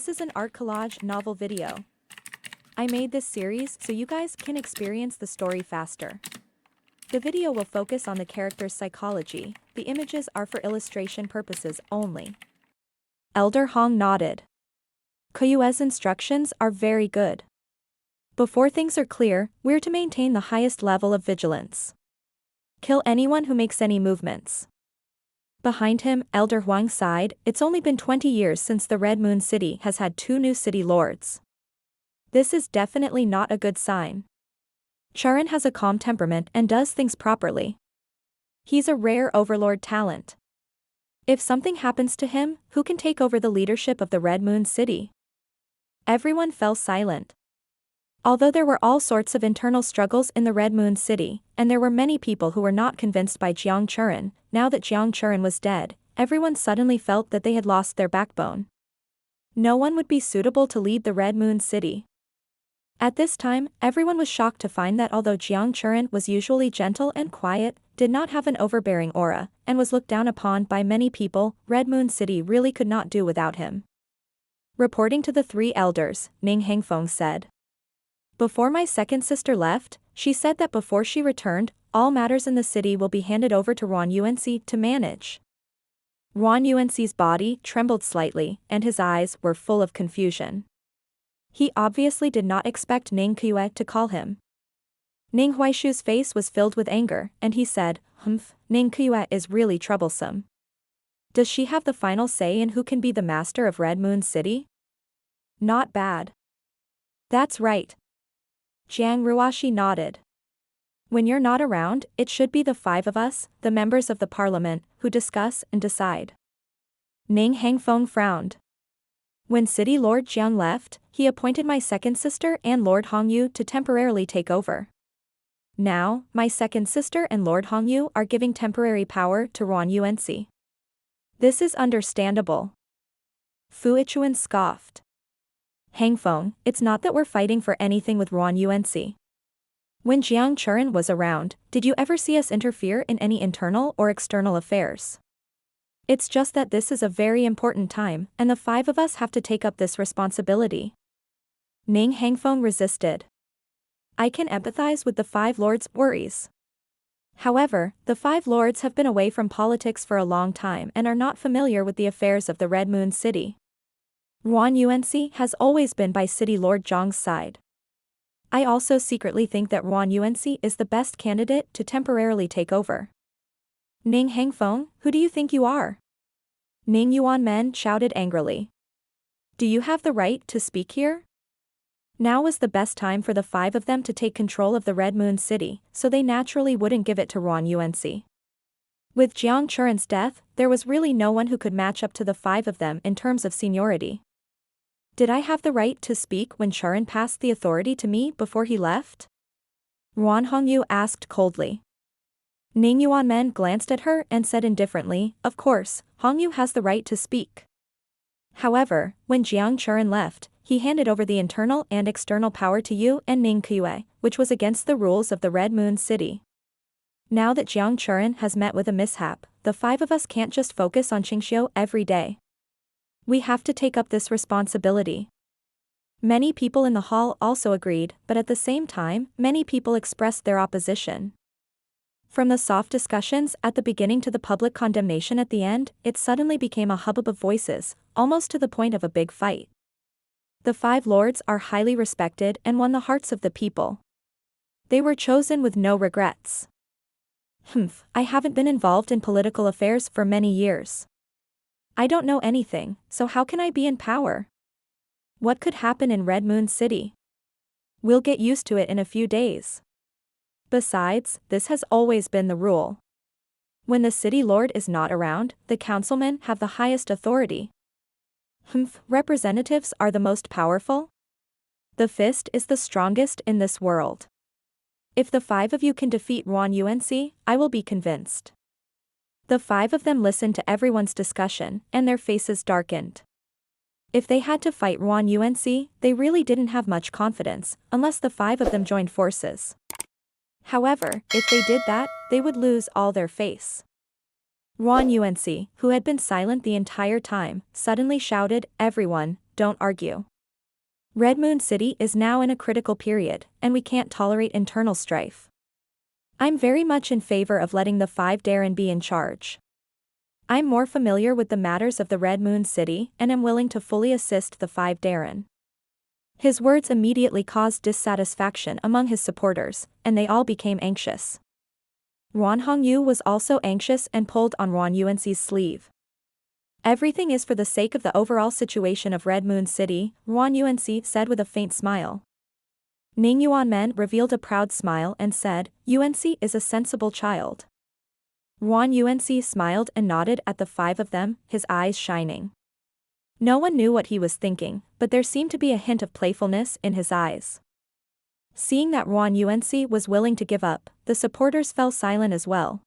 This is an art collage novel video. I made this series so you guys can experience the story faster. The video will focus on the character's psychology. The images are for illustration purposes only. Elder Hong nodded. Kuyue's instructions are very good. Before things are clear, we're to maintain the highest level of vigilance. Kill anyone who makes any movements. Behind him, Elder Huang sighed. It's only been 20 years since the Red Moon City has had 2 new city lords. This is definitely not a good sign. Charon has a calm temperament and does things properly. He's a rare overlord talent. If something happens to him, who can take over the leadership of the Red Moon City? Everyone fell silent. Although there were all sorts of internal struggles in the Red Moon City, and there were many people who were not convinced by Jiang Churen, now that Jiang Churen was dead, everyone suddenly felt that they had lost their backbone. No one would be suitable to lead the Red Moon City. At this time, everyone was shocked to find that although Jiang Churen was usually gentle and quiet, did not have an overbearing aura, and was looked down upon by many people, Red Moon City really could not do without him. Reporting to the 3 elders, Ning Hengfeng said. Before my second sister left, she said that before she returned, all matters in the city will be handed over to Ruan Yuanci to manage. Ruan Yuanci's body trembled slightly, and his eyes were full of confusion. He obviously did not expect Ning Kuyue to call him. Ning Huaishu's face was filled with anger, and he said, Ning Kuyue is really troublesome. Does she have the final say in who can be the master of Red Moon City? Not bad. That's right. Jiang Ruashi nodded. When you're not around, it should be the 5 of us, the members of the parliament, who discuss and decide. Ning Hengfeng frowned. When City Lord Jiang left, he appointed my second sister and Lord Hongyu to temporarily take over. Now, my second sister and Lord Hongyu are giving temporary power to Ruan Yuanci. This is understandable. Fu Ichuan scoffed. Hengfeng, it's not that we're fighting for anything with Ruan Yuanci. When Jiang Churen was around, did you ever see us interfere in any internal or external affairs? It's just that this is a very important time, and the 5 of us have to take up this responsibility. Ning Hengfeng resisted. I can empathize with the 5 lords' worries. However, the 5 lords have been away from politics for a long time and are not familiar with the affairs of the Red Moon City. Ruan Yuanci has always been by City Lord Zhang's side. I also secretly think that Ruan Yuanci is the best candidate to temporarily take over. Ning Hengfeng, who do you think you are? Ning Yuanmen shouted angrily. Do you have the right to speak here? Now was the best time for the 5 of them to take control of the Red Moon City, so they naturally wouldn't give it to Ruan Yuanci. With Jiang Churen's death, there was really no one who could match up to the 5 of them in terms of seniority. Did I have the right to speak when Churen passed the authority to me before he left? Ruan Hongyu asked coldly. Ning Yuanmen glanced at her and said indifferently, of course, Hongyu has the right to speak. However, when Jiang Churen left, he handed over the internal and external power to you and Ning Kuyue, which was against the rules of the Red Moon City. Now that Jiang Churen has met with a mishap, the 5 of us can't just focus on Qingxiu every day. We have to take up this responsibility. Many people in the hall also agreed, but at the same time, many people expressed their opposition. From the soft discussions at the beginning to the public condemnation at the end, it suddenly became a hubbub of voices, almost to the point of a big fight. The 5 lords are highly respected and won the hearts of the people. They were chosen with no regrets. I haven't been involved in political affairs for many years. I don't know anything, so how can I be in power? What could happen in Red Moon City? We'll get used to it in a few days. Besides, this has always been the rule. When the city lord is not around, the councilmen have the highest authority. Representatives are the most powerful? The fist is the strongest in this world. If the 5 of you can defeat Ruan Yuanci, I will be convinced. The 5 of them listened to everyone's discussion, and their faces darkened. If they had to fight Ruan Yuanci, they really didn't have much confidence, unless the 5 of them joined forces. However, if they did that, they would lose all their face. Ruan Yuanci, who had been silent the entire time, suddenly shouted, "Everyone, don't argue. Red Moon City is now in a critical period, and we can't tolerate internal strife. I'm very much in favor of letting the 5 Darren be in charge. I'm more familiar with the matters of the Red Moon City and am willing to fully assist the 5 Darren. His words immediately caused dissatisfaction among his supporters, and they all became anxious. Ruan Hongyu was also anxious and pulled on Ruan Yuanxi's sleeve. Everything is for the sake of the overall situation of Red Moon City, Ruan Yuanxi said with a faint smile. Ning Yuanmen revealed a proud smile and said, Yuanxi is a sensible child. Ruan Yuanxi smiled and nodded at the 5 of them, his eyes shining. No one knew what he was thinking, but there seemed to be a hint of playfulness in his eyes. Seeing that Ruan Yuanxi was willing to give up, the supporters fell silent as well.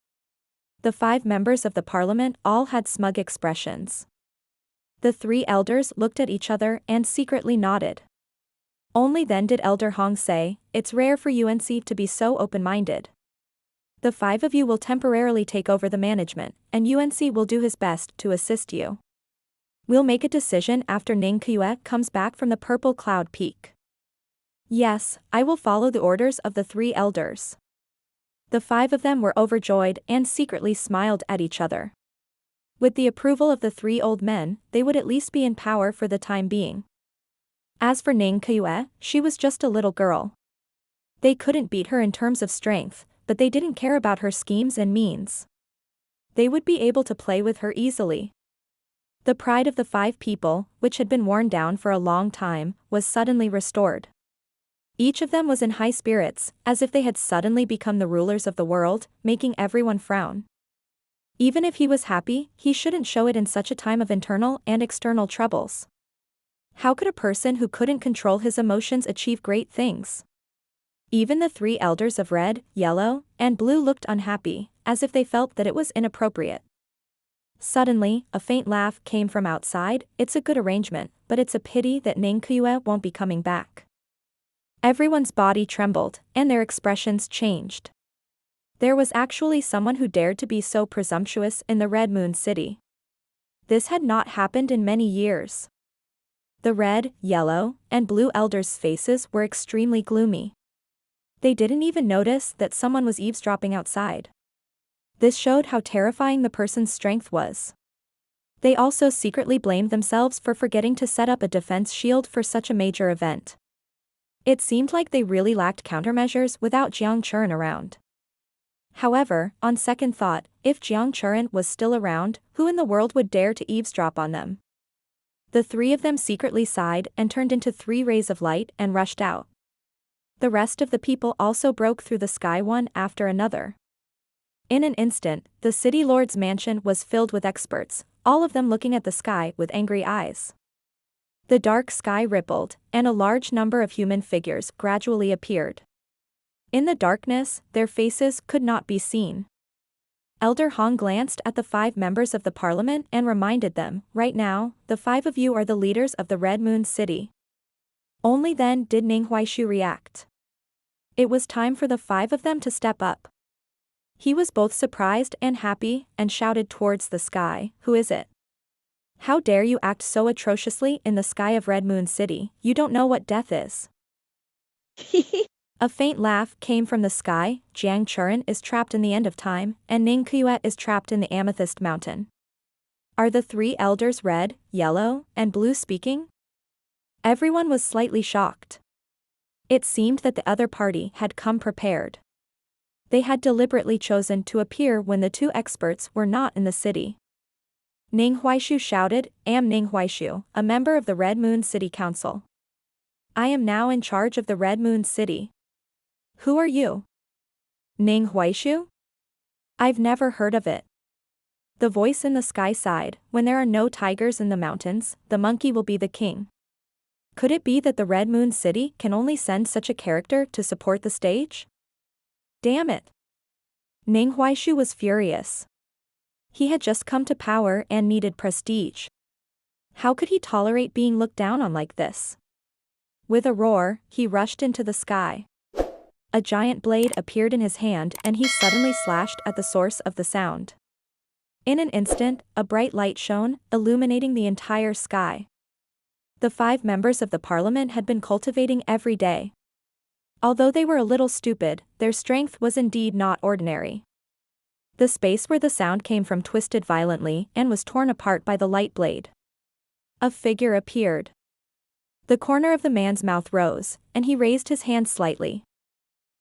The 5 members of the parliament all had smug expressions. The 3 elders looked at each other and secretly nodded. Only then did Elder Hong say, it's rare for Yuanxi to be so open-minded. The 5 of you will temporarily take over the management, and Yuanxi will do his best to assist you. We'll make a decision after Ning Keyue comes back from the Purple Cloud Peak. Yes, I will follow the orders of the 3 elders. The 5 of them were overjoyed and secretly smiled at each other. With the approval of the 3 old men, they would at least be in power for the time being. As for Ning Keyue, she was just a little girl. They couldn't beat her in terms of strength, but they didn't care about her schemes and means. They would be able to play with her easily. The pride of the 5 people, which had been worn down for a long time, was suddenly restored. Each of them was in high spirits, as if they had suddenly become the rulers of the world, making everyone frown. Even if he was happy, he shouldn't show it in such a time of internal and external troubles. How could a person who couldn't control his emotions achieve great things? Even the 3 elders of Red, Yellow, and Blue looked unhappy, as if they felt that it was inappropriate. Suddenly, a faint laugh came from outside. It's a good arrangement, but it's a pity that Ning Keyue won't be coming back. Everyone's body trembled, and their expressions changed. There was actually someone who dared to be so presumptuous in the Red Moon City. This had not happened in many years. The Red, Yellow, and Blue elders' faces were extremely gloomy. They didn't even notice that someone was eavesdropping outside. This showed how terrifying the person's strength was. They also secretly blamed themselves for forgetting to set up a defense shield for such a major event. It seemed like they really lacked countermeasures without Jiang Churen around. However, on second thought, if Jiang Churen was still around, who in the world would dare to eavesdrop on them? The 3 of them secretly sighed and turned into 3 rays of light and rushed out. The rest of the people also broke through the sky one after another. In an instant, the city lord's mansion was filled with experts, all of them looking at the sky with angry eyes. The dark sky rippled, and a large number of human figures gradually appeared. In the darkness, their faces could not be seen. Elder Hong glanced at the 5 members of the parliament and reminded them, right now, the 5 of you are the leaders of the Red Moon City. Only then did Ning Huaishu react. It was time for the 5 of them to step up. He was both surprised and happy, and shouted towards the sky, "Who is it? How dare you act so atrociously in the sky of Red Moon City? You don't know what death is." A faint laugh came from the sky. Jiang Churen is trapped in the end of time, and Ning Keyue is trapped in the Amethyst Mountain. Are the 3 elders Red, Yellow, and Blue speaking? Everyone was slightly shocked. It seemed that the other party had come prepared. They had deliberately chosen to appear when the 2 experts were not in the city. Ning Huaishu shouted, "Am Ning Huaishu, a member of the Red Moon City Council. I am now in charge of the Red Moon City. Who are you?" "Ning Huaishu? I've never heard of it." The voice in the sky sighed, "When there are no tigers in the mountains, the monkey will be the king. Could it be that the Red Moon City can only send such a character to support the stage? Damn it." Ning Huaishu was furious. He had just come to power and needed prestige. How could he tolerate being looked down on like this? With a roar, he rushed into the sky. A giant blade appeared in his hand and he suddenly slashed at the source of the sound. In an instant, a bright light shone, illuminating the entire sky. the 5 members of the parliament had been cultivating every day. Although they were a little stupid, their strength was indeed not ordinary. The space where the sound came from twisted violently and was torn apart by the light blade. A figure appeared. The corner of the man's mouth rose, and he raised his hand slightly.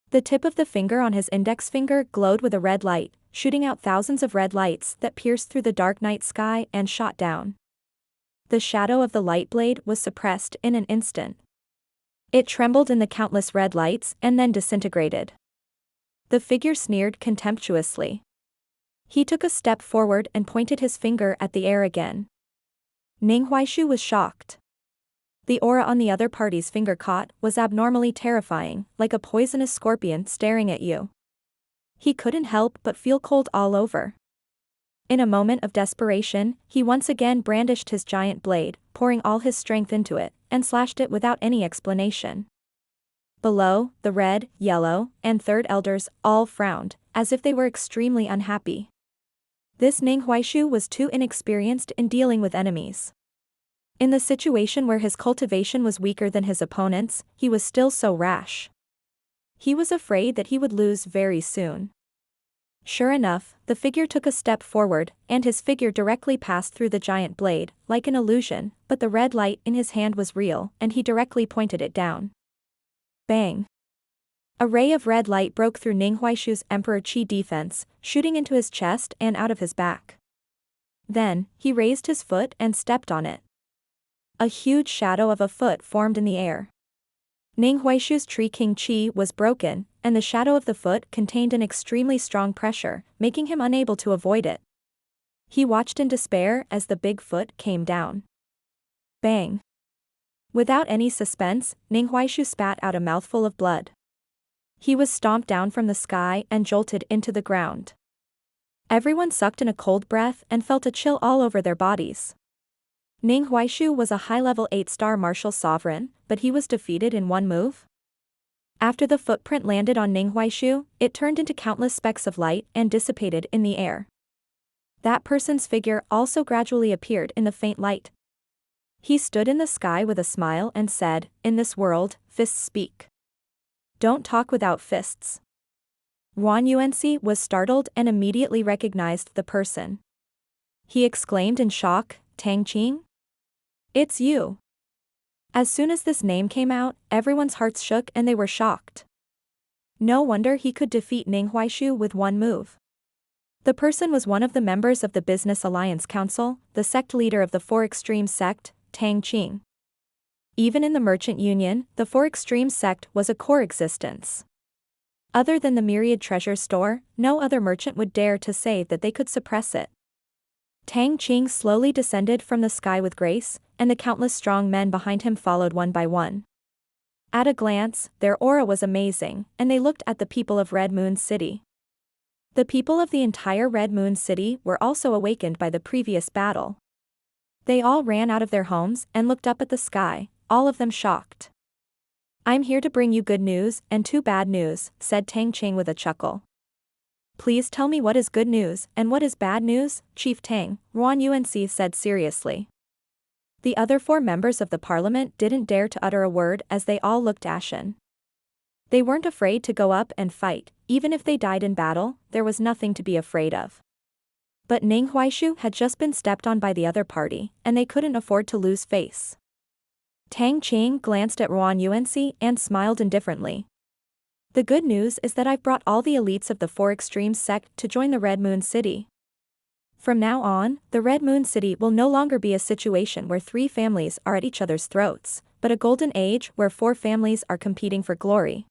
The tip of the finger on his index finger glowed with a red light, shooting out thousands of red lights that pierced through the dark night sky and shot down. The shadow of the light blade was suppressed in an instant. It trembled in the countless red lights and then disintegrated. The figure sneered contemptuously. He took a step forward and pointed his finger at the air again. Ning Huaishu was shocked. The aura on the other party's finger caught was abnormally terrifying, like a poisonous scorpion staring at you. He couldn't help but feel cold all over. In a moment of desperation, he once again brandished his giant blade, pouring all his strength into it, and slashed it without any explanation. Below, the red, yellow, and third elders all frowned, as if they were extremely unhappy. This Ning Huaishu was too inexperienced in dealing with enemies. In the situation where his cultivation was weaker than his opponents, he was still so rash. He was afraid that he would lose very soon. Sure enough, the figure took a step forward, and his figure directly passed through the giant blade, like an illusion, but the red light in his hand was real, and he directly pointed it down. Bang! A ray of red light broke through Ning Huaishu's Emperor Qi defense, shooting into his chest and out of his back. Then, he raised his foot and stepped on it. A huge shadow of a foot formed in the air. Ning Huaishu's Tree King Qi was broken, and the shadow of the foot contained an extremely strong pressure, making him unable to avoid it. He watched in despair as the big foot came down. Bang! Without any suspense, Ning Huaishu spat out a mouthful of blood. He was stomped down from the sky and jolted into the ground. Everyone sucked in a cold breath and felt a chill all over their bodies. Ning Huaishu was a high-level 8-star martial sovereign, but he was defeated in one move? After the footprint landed on Ning Huaishu, it turned into countless specks of light and dissipated in the air. That person's figure also gradually appeared in the faint light. He stood in the sky with a smile and said, "In this world, fists speak. Don't talk without fists." Yuan Yuanxi was startled and immediately recognized the person. He exclaimed in shock, "Tang Qing? It's you." As soon as this name came out, everyone's hearts shook and they were shocked. No wonder he could defeat Ning Huaishu with one move. The person was one of the members of the Business Alliance Council, the sect leader of the Four Extremes sect, Tang Qing. Even in the Merchant Union, the Four Extremes sect was a core existence. Other than the Myriad Treasure Store, no other merchant would dare to say that they could suppress it. Tang Qing slowly descended from the sky with grace, and the countless strong men behind him followed one by one. At a glance, their aura was amazing, and they looked at the people of Red Moon City. The people of the entire Red Moon City were also awakened by the previous battle. They all ran out of their homes and looked up at the sky, all of them shocked. "I'm here to bring you good news and 2 bad news," said Tang Qing with a chuckle. "Please tell me what is good news and what is bad news, Chief Tang," Yuan Yuanxi said seriously. The other 4 members of the parliament didn't dare to utter a word as they all looked ashen. They weren't afraid to go up and fight, even if they died in battle, there was nothing to be afraid of. But Ning Huaishu had just been stepped on by the other party, and they couldn't afford to lose face. Tang Qing glanced at Yuan Yuanxi and smiled indifferently. "The good news is that I've brought all the elites of the Four Extremes sect to join the Red Moon City. From now on, the Red Moon City will no longer be a situation where 3 families are at each other's throats, but a golden age where 4 families are competing for glory."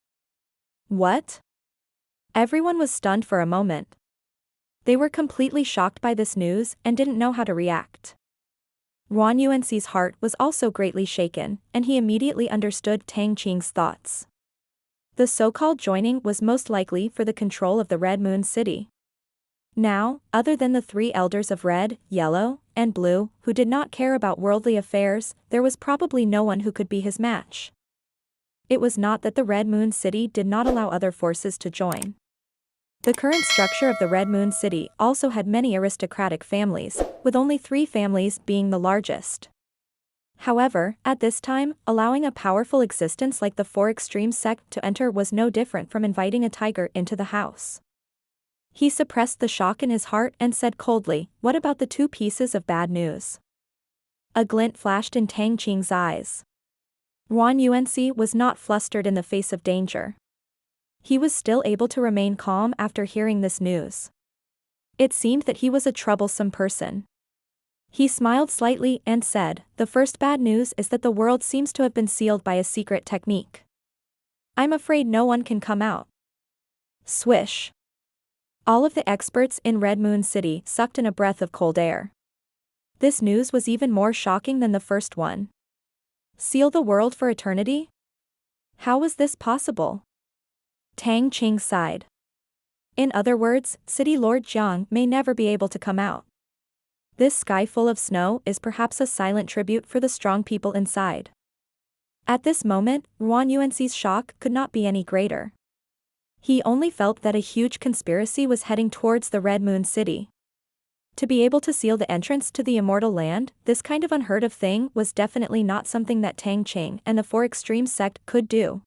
What? Everyone was stunned for a moment. They were completely shocked by this news and didn't know how to react. Yuan Yuanxi's heart was also greatly shaken, and he immediately understood Tang Qing's thoughts. The so-called joining was most likely for the control of the Red Moon City. Now, other than the 3 elders of Red, Yellow, and Blue, who did not care about worldly affairs, there was probably no one who could be his match. It was not that the Red Moon City did not allow other forces to join. The current structure of the Red Moon City also had many aristocratic families, with only 3 families being the largest. However, at this time, allowing a powerful existence like the Four Extremes sect to enter was no different from inviting a tiger into the house. He suppressed the shock in his heart and said coldly, "What about the two pieces of bad news?" A glint flashed in Tang Qing's eyes. Yuan Yuanxi was not flustered in the face of danger. He was still able to remain calm after hearing this news. It seemed that he was a troublesome person. He smiled slightly and said, "The first bad news is that the world seems to have been sealed by a secret technique. I'm afraid no one can come out." Swish. All of the experts in Red Moon City sucked in a breath of cold air. This news was even more shocking than the first one. Seal the world for eternity? How was this possible? Tang Qing sighed. In other words, City Lord Jiang may never be able to come out. This sky full of snow is perhaps a silent tribute for the strong people inside. At this moment, Yuan Yuanxi's shock could not be any greater. He only felt that a huge conspiracy was heading towards the Red Moon City. To be able to seal the entrance to the immortal land, this kind of unheard of thing was definitely not something that Tang Qing and the Four Extremes sect could do.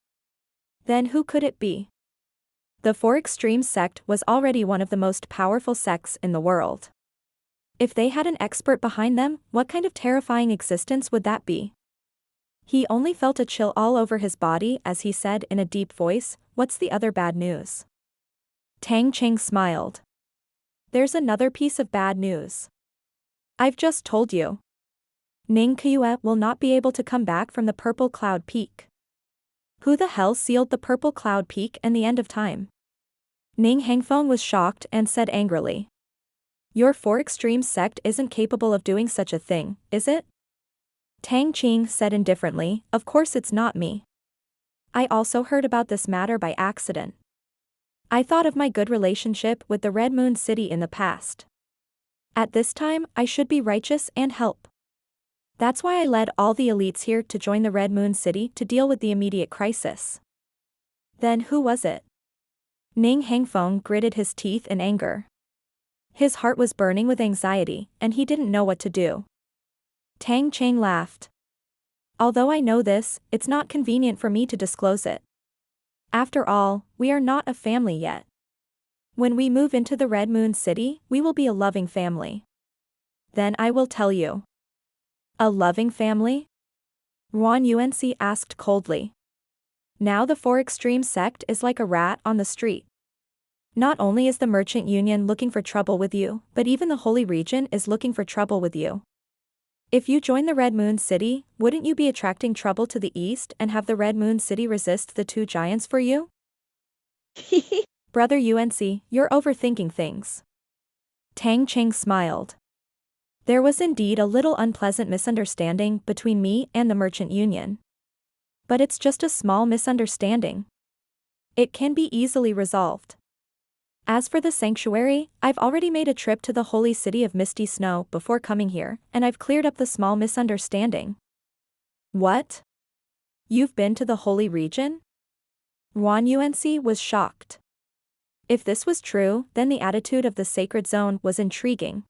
Then who could it be? The Four Extremes sect was already one of the most powerful sects in the world. If they had an expert behind them, what kind of terrifying existence would that be? He only felt a chill all over his body as he said in a deep voice, "What's the other bad news?" Tang Qing smiled. "There's another piece of bad news. I've just told you. Ning Qiue will not be able to come back from the Purple Cloud Peak." Who the hell sealed the Purple Cloud Peak and the end of time? Ning Hangfeng was shocked and said angrily. "Your Four Extremes sect isn't capable of doing such a thing, is it?" Tang Qing said indifferently, "Of course it's not me. I also heard about this matter by accident. I thought of my good relationship with the Red Moon City in the past. At this time, I should be righteous and help. That's why I led all the elites here to join the Red Moon City to deal with the immediate crisis." Then who was it? Ning Hangfeng gritted his teeth in anger. His heart was burning with anxiety, and he didn't know what to do. Tang Qing laughed. "Although I know this, it's not convenient for me to disclose it. After all, we are not a family yet. When we move into the Red Moon City, we will be a loving family. Then I will tell you." "A loving family?" Yuan Yuanxi asked coldly. Now the Four Extremes sect is like a rat on the street. Not only is the Merchant Union looking for trouble with you, but even the Holy Region is looking for trouble with you. If you join the Red Moon City, wouldn't you be attracting trouble to the east and have the Red Moon City resist the two giants for you? Brother Yuanxi, you're overthinking things. Tang Qing smiled. There was indeed a little unpleasant misunderstanding between me and the Merchant Union. But it's just a small misunderstanding. It can be easily resolved. As for the sanctuary, I've already made a trip to the holy city of Misty Snow before coming here, and I've cleared up the small misunderstanding. What? You've been to the holy region? Yuan Yuanxi was shocked. If this was true, then the attitude of the sacred zone was intriguing.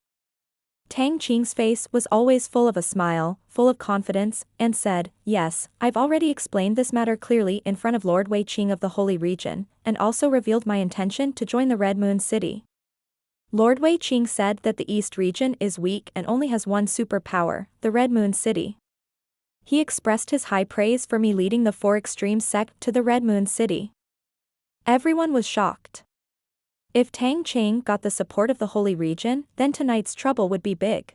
Tang Qing's face was always full of a smile, full of confidence, and said, "Yes, I've already explained this matter clearly in front of Lord Wei Qing of the Holy Region, and also revealed my intention to join the Red Moon City." Lord Wei Qing said that the East region is weak and only has one superpower, the Red Moon City. He expressed his high praise for me leading the Four Extremes sect to the Red Moon City. Everyone was shocked. If Tang Qing got the support of the Holy Region, then tonight's trouble would be big.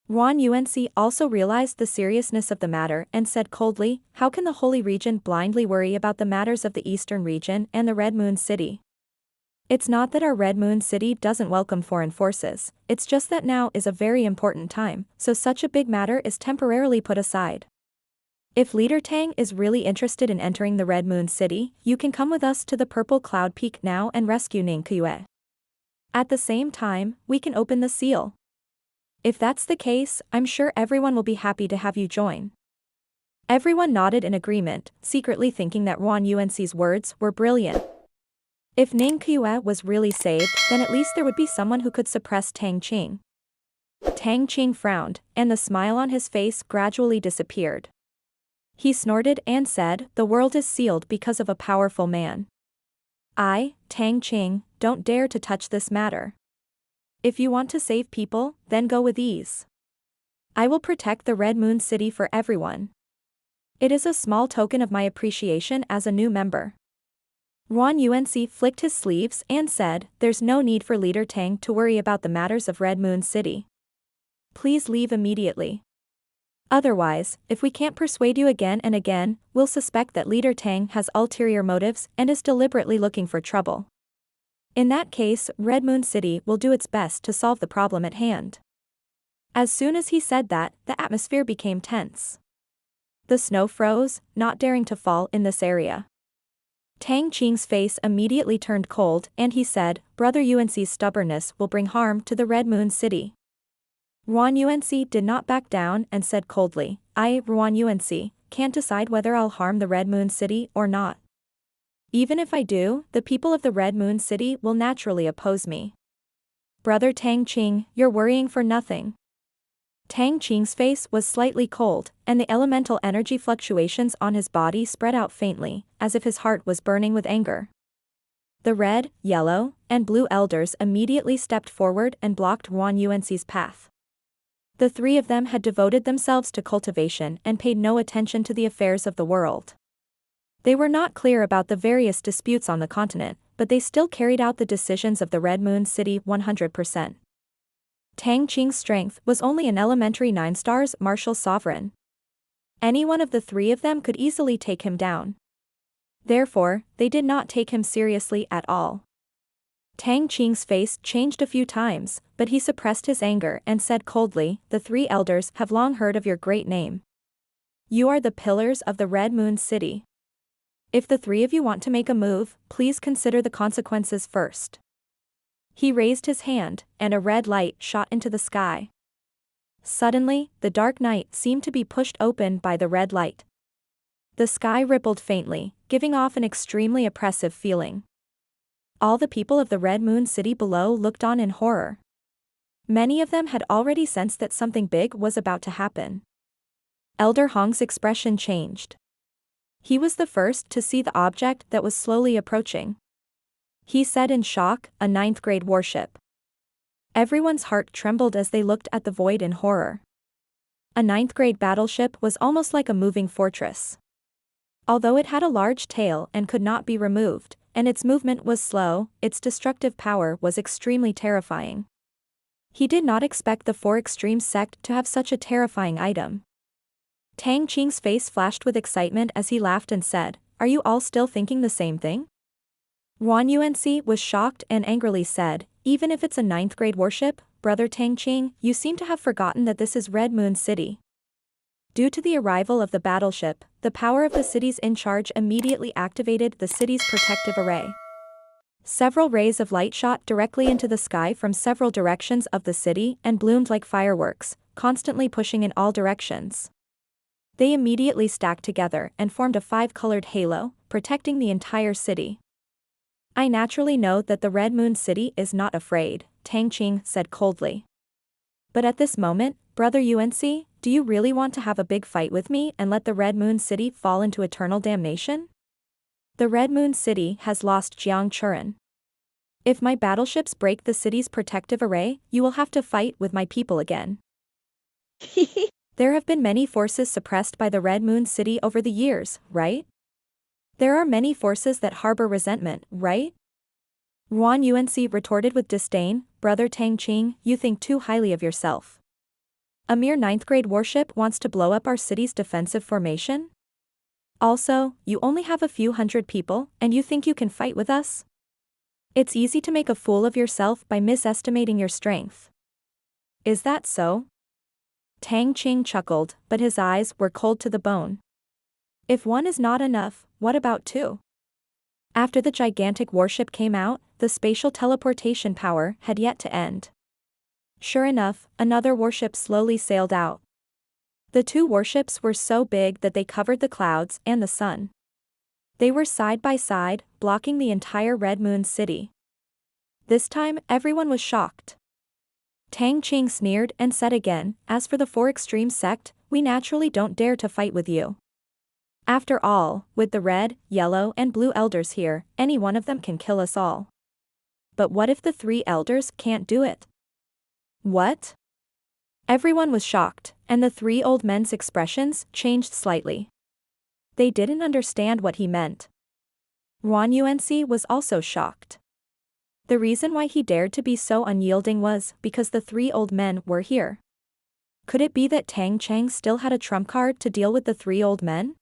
Yuan Yuanxi also realized the seriousness of the matter and said coldly, "How can the Holy Region blindly worry about the matters of the Eastern region and the Red Moon City? It's not that our Red Moon City doesn't welcome foreign forces, it's just that now is a very important time, so such a big matter is temporarily put aside. If Leader Tang is really interested in entering the Red Moon City, you can come with us to the Purple Cloud Peak now and rescue Ning Qiue. At the same time, we can open the seal. If that's the case, I'm sure everyone will be happy to have you join." Everyone nodded in agreement, secretly thinking that Yuan Yuanxi's words were brilliant. If Ning Qiue was really saved, then at least there would be someone who could suppress Tang Qing. Tang Qing frowned, and the smile on his face gradually disappeared. He snorted and said, "The world is sealed because of a powerful man. I, Tang Qing, don't dare to touch this matter. If you want to save people, then go with ease. I will protect the Red Moon City for everyone. It is a small token of my appreciation as a new member." Yuan Yuanxi flicked his sleeves and said, "There's no need for Leader Tang to worry about the matters of Red Moon City. Please leave immediately. Otherwise, if we can't persuade you again and again, we'll suspect that Leader Tang has ulterior motives and is deliberately looking for trouble. In that case, Red Moon City will do its best to solve the problem at hand." As soon as he said that, the atmosphere became tense. The snow froze, not daring to fall in this area. Tang Qing's face immediately turned cold and he said, "Brother Yuanxi's stubbornness will bring harm to the Red Moon City." Yuan Yuanxi did not back down and said coldly, "I, Yuan Yuanxi, can't decide whether I'll harm the Red Moon City or not. Even if I do, the people of the Red Moon City will naturally oppose me. Brother Tang Qing, you're worrying for nothing." Tang Qing's face was slightly cold, and the elemental energy fluctuations on his body spread out faintly, as if his heart was burning with anger. The red, yellow, and blue elders immediately stepped forward and blocked Yuan Yuanxi's path. The three of them had devoted themselves to cultivation and paid no attention to the affairs of the world. They were not clear about the various disputes on the continent, but they still carried out the decisions of the Red Moon City 100%. Tang Qing's strength was only an elementary 9 stars martial sovereign. Any one of the three of them could easily take him down. Therefore, they did not take him seriously at all. Tang Qing's face changed a few times, but he suppressed his anger and said coldly, "The three elders have long heard of your great name. You are the pillars of the Red Moon City. If the three of you want to make a move, please consider the consequences first." He raised his hand, and a red light shot into the sky. Suddenly, the dark night seemed to be pushed open by the red light. The sky rippled faintly, giving off an extremely oppressive feeling. All the people of the Red Moon City below looked on in horror. Many of them had already sensed that something big was about to happen. Elder Hong's expression changed. He was the first to see the object that was slowly approaching. He said in shock, "A 9th grade warship." Everyone's heart trembled as they looked at the void in horror. A 9th grade battleship was almost like a moving fortress. Although it had a large tail and could not be removed, and its movement was slow, its destructive power was extremely terrifying. He did not expect the Four Extremes sect to have such a terrifying item. Tang Qing's face flashed with excitement as he laughed and said, "Are you all still thinking the same thing?" Yuan Yuanxi was shocked and angrily said, "Even if it's a 9th grade warship, Brother Tang Qing, you seem to have forgotten that this is Red Moon City." Due to the arrival of the battleship, the power of the cities in charge immediately activated the city's protective array. Several rays of light shot directly into the sky from several directions of the city and bloomed like fireworks, constantly pushing in all directions. They immediately stacked together and formed a 5-colored halo, protecting the entire city. "I naturally know that the Red Moon City is not afraid," Tang Qing said coldly. "But at this moment, Brother Yuanxi, do you really want to have a big fight with me and let the Red Moon City fall into eternal damnation? The Red Moon City has lost Jiang Churen. If my battleships break the city's protective array, you will have to fight with my people again." There have been many forces suppressed by the Red Moon City over the years, right? There are many forces that harbor resentment, right? Yuan Yuanxi retorted with disdain, "Brother Tang Qing, you think too highly of yourself. A mere 9th grade warship wants to blow up our city's defensive formation? Also, you only have a few hundred people, and you think you can fight with us? It's easy to make a fool of yourself by misestimating your strength. Is that so?" Tang Qing chuckled, but his eyes were cold to the bone. If one is not enough, what about two? After the gigantic warship came out, the spatial teleportation power had yet to end. Sure enough, another warship slowly sailed out. The two warships were so big that they covered the clouds and the sun. They were side by side, blocking the entire Red Moon City. This time, everyone was shocked. Tang Qing sneered and said again, as for the four extreme sect, we naturally don't dare to fight with you. After all, with the red, yellow and blue elders here, any one of them can kill us all. But what if the three elders can't do it? What? Everyone was shocked, and the three old men's expressions changed slightly. They didn't understand what he meant. Yuan Yuanxi was also shocked. The reason why he dared to be so unyielding was because the three old men were here. Could it be that Tang Cheng still had a trump card to deal with the three old men?